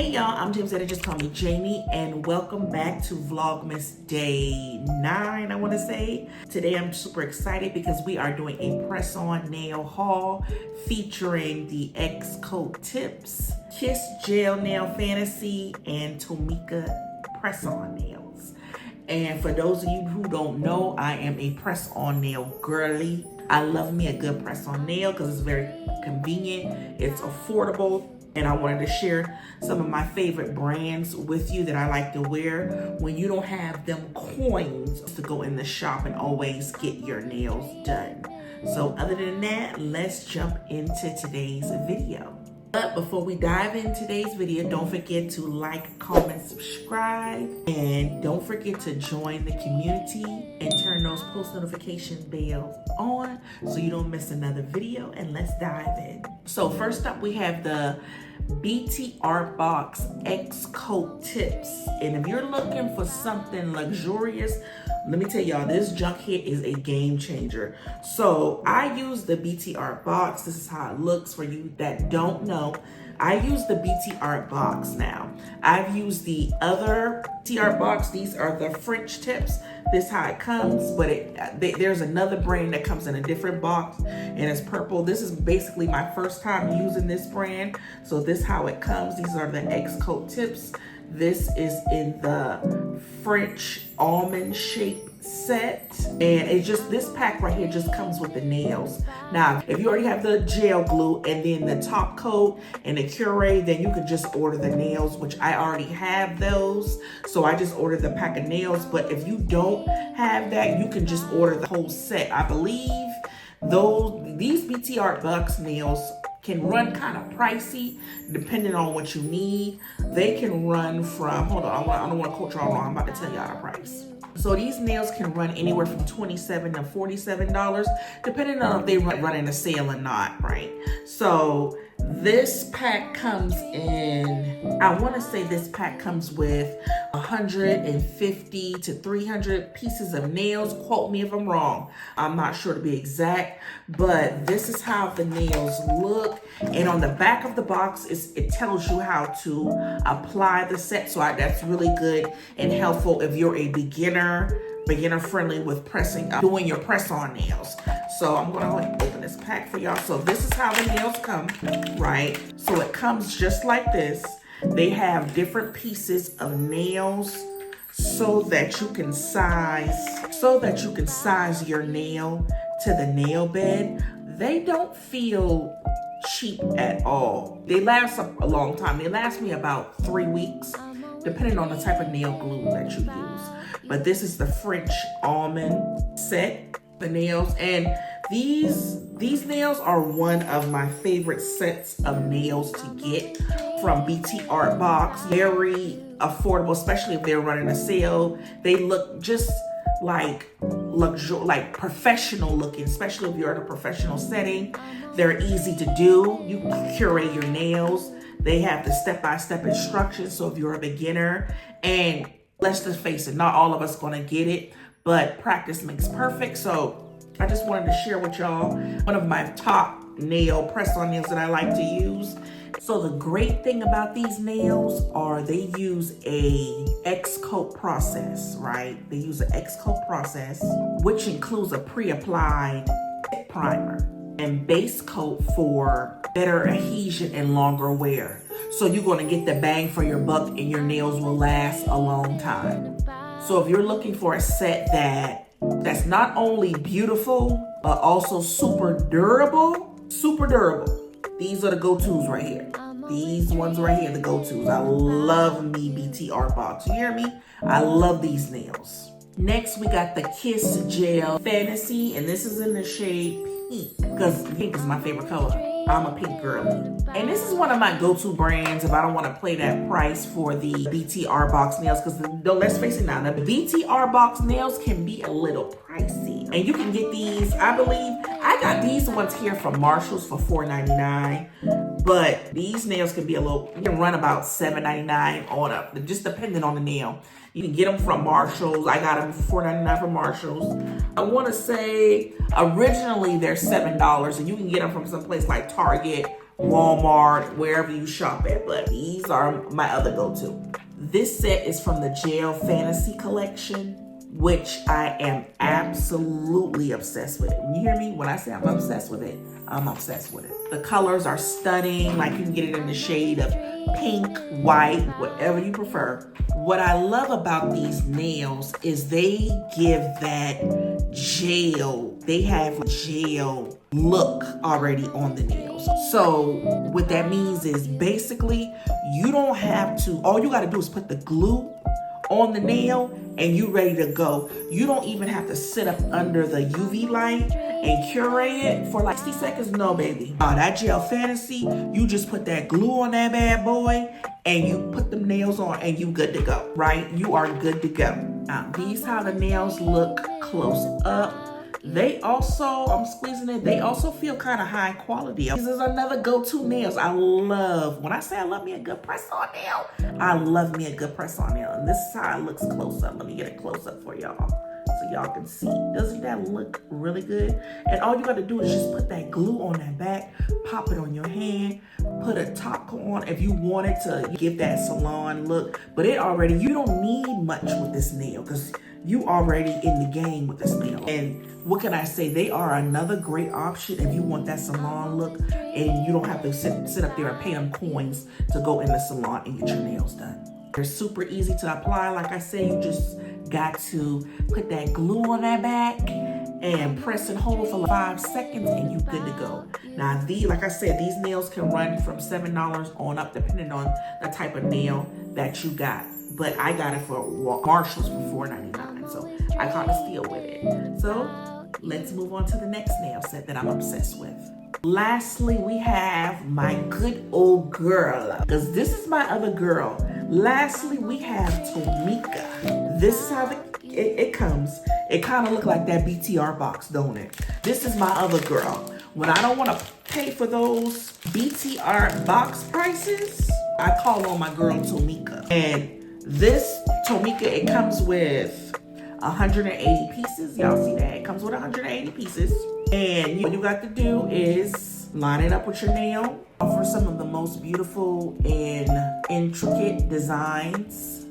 Hey y'all, I'm James Eddy, just call me Jamie, and welcome back to Vlogmas Day 9, I want to say. Today I'm super excited because we are doing a press-on nail haul featuring the XCOATTIPS Kiss Gel Nail Fantasy and Tomicca Press-On Nails. And for those of you who don't know, I am a press-on nail girly. I love me a good press-on nail because it's very convenient, it's affordable. And I wanted to share some of my favorite brands with you that I like to wear when you don't have them coins to go in the shop and always get your nails done. So other than that, let's jump into today's video. But before we dive in today's video, don't forget to like, comment, subscribe, and don't forget to join the community and turn those post notification bells on so you don't miss another video. And let's dive in. So first up, we have the BT Art Box XCOATTIPS. And if you're looking for something luxurious, let me tell y'all, this junk here is a game changer. So I use the BT Art Box. This is how it looks for you that don't know. I use the BT Art Box now. I've used the other BT Art Box. These are the French tips. This is how it comes, but there's another brand that comes in a different box and it's purple. This is basically my first time using this brand. So this is how it comes. These are the XCOATTIPS. This is in the French almond shape set, and it just, this pack right here just comes with the nails. Now if you already have the gel glue and then the top coat and the cure, then you could just order the nails, which I already have those, so I just ordered the pack of nails. But if you don't have that, you can just order the whole set. I believe these BT Art Box nails can run kind of pricey depending on what you need. They can run from, hold on, I don't want to quote y'all wrong, I'm about to tell y'all the price. So these nails can run anywhere from $27 to $47, depending on if they run in a sale or not, right? So this pack comes in, I want to say this pack comes with 150 to 300 pieces of nails. Quote me if I'm wrong. I'm not sure to be exact, but this is how the nails look. And on the back of the box, it tells you how to apply the set. So that's really good and helpful if you're a beginner friendly with doing your press-on nails. So I'm gonna go ahead and open this pack for y'all. So this is how the nails come, right? So it comes just like this. They have different pieces of nails so that you can size your nail to the nail bed. They don't feel cheap at all. They last a long time. They last me about 3 weeks, depending on the type of nail glue that you use. But this is the French almond set, the nails, and these nails are one of my favorite sets of nails to get from BT Art Box. Very affordable, especially if they're running a sale. They look just like professional looking, especially if you're in a professional setting. They're easy to do. You can curate your nails. They have the step-by-step instructions. So if you're a beginner, and let's just face it, not all of us gonna get it, but practice makes perfect. So I just wanted to share with y'all one of my top nail press-on nails that I like to use. So the great thing about these nails are they use a X-coat process, right? They use an X-coat process, which includes a pre-applied primer and base coat for better adhesion and longer wear. So you're gonna get the bang for your buck and your nails will last a long time. So if you're looking for a set that's not only beautiful, but also super durable, these are the go-tos right here. These ones right here, the go-tos. I love me BT Art Box. You hear me? I love these nails. Next, we got the Kiss Gel Fantasy, and this is in the shade pink, because pink is my favorite color. I'm a pink girly. And this is one of my go-to brands if I don't want to pay that price for the BT Art Box nails, because let's face it now, the BT Art Box nails can be a little pricey. And you can get these, I believe, I got these ones here from Marshall's for $4.99. But these nails can be you can run about $7.99 on up, just depending on the nail. You can get them from Marshall's. I got them for $4.99 from Marshall's. I want to say originally they're $7, and you can get them from some place like Target Walmart, wherever you shop at, but these are my other go-to. This set is from the Gel Fantasy collection, which I am absolutely obsessed with. You hear me? When I say I'm obsessed with it, I'm obsessed with it. The colors are stunning. Like, you can get it in the shade of pink, white, whatever you prefer. What I love about these nails is they give that gel, they have gel look already on the nails. So what that means is basically you don't have to, all you gotta do is put the glue on the nail and you ready to go. You don't even have to sit up under the UV light and curate it for like 60 seconds. No, baby. That Gel Fantasy, you just put that glue on that bad boy and you put them nails on and you good to go, right? You are good to go. Now, these how the nails look close up. They also, I'm squeezing it, they also feel kind of high quality. This is another go-to nails. I love, when I say I love me a good press-on nail, I love me a good press-on nail. And this is how it looks close up. Let me get it close up for y'all so y'all can see. Doesn't that look really good? And all you got to do is just put that glue on that back, pop it on your hand, put a top coat on if you wanted to give that salon look. But it already, you don't need much with this nail because you already in the game with this nail. And what can I say? They are another great option if you want that salon look and you don't have to sit up there and pay them coins to go in the salon and get your nails done. They're super easy to apply. Like I said, you just got to put that glue on that back and press and hold for like 5 seconds and you good to go. Now, like I said, these nails can run from $7 on up depending on the type of nail that you got. But I got it for Marshalls for $4.99, so I caught a steal with it. So let's move on to the next nail set that I'm obsessed with. Lastly, we have my good old girl, because this is my other girl. Lastly, we have Tomicca. This is how it comes. It kind of looks like that BTR box, don't it? This is my other girl. When I don't want to pay for those BTR box prices, I call on my girl Tomicca. And this Tomicca, it comes with 180 pieces. Y'all see that? It comes with 180 pieces. And what you got to do is line it up with your nail. Offer some of the most beautiful and intricate designs.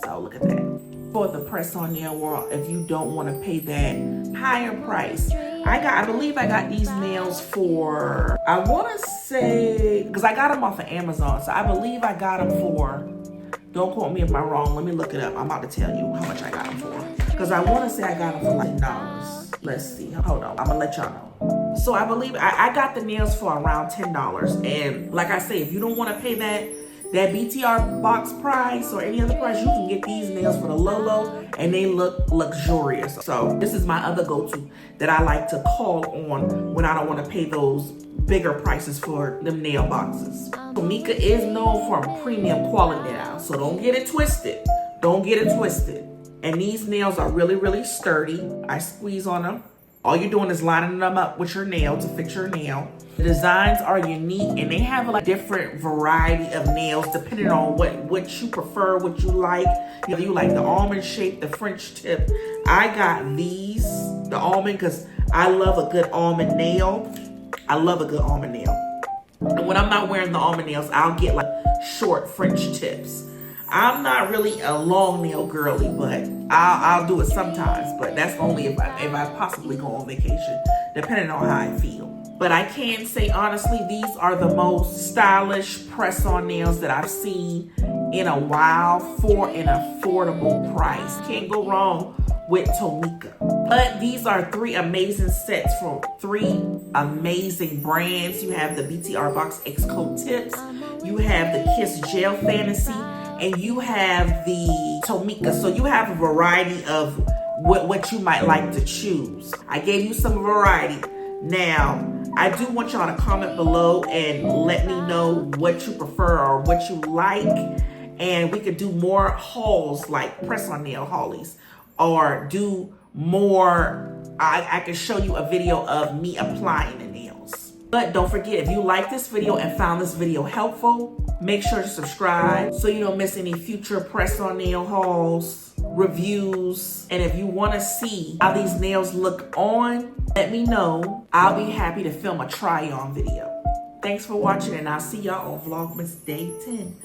So look at that. For the press-on nail world, if you don't want to pay that higher price, I believe I got these nails for, I want to say, because I got them off of Amazon, so I believe I got them for, don't quote me if I'm wrong, let me look it up. I'm about to tell you how much I got them for. Because I want to say I got them for like $10. Let's see, hold on, I'm going to let y'all know. So I believe I got the nails for around $10. And like I say, if you don't want to pay that BTR box price or any other price, you can get these nails for the low and they look luxurious. So this is my other go-to that I like to call on when I don't want to pay those bigger prices for them nail boxes. Tomicca is known for a premium quality now, so don't get it twisted. Don't get it twisted. And these nails are really, really sturdy. I squeeze on them. All you're doing is lining them up with your nail to fix your nail. The designs are unique and they have a different variety of nails depending on what you prefer, what you like. You know, you like the almond shape, the French tip. I got these, the almond, because I love a good almond nail. I love a good almond nail. And when I'm not wearing the almond nails, I'll get like short French tips. I'm not really a long nail girly, but I'll do it sometimes. But that's only if I possibly go on vacation, depending on how I feel. But I can say honestly, these are the most stylish press-on nails that I've seen in a while for an affordable price. Can't go wrong with Tomicca. But these are 3 amazing sets from 3 amazing brands. You have the BTR Box XCOATTIPS, you have the Kiss Gel Fantasy, and you have the Tomicca. So you have a variety of what you might like to choose. I gave you some variety. Now, I do want y'all to comment below and let me know what you prefer or what you like. And we could do more hauls like press-on nail haulies, or do more, I can show you a video of me applying the nails. But don't forget, if you like this video and found this video helpful, make sure to subscribe so you don't miss any future press-on nail hauls, reviews. And if you want to see how these nails look on, let me know. I'll be happy to film a try-on video. Thanks for watching, and I'll see y'all on Vlogmas Day 10.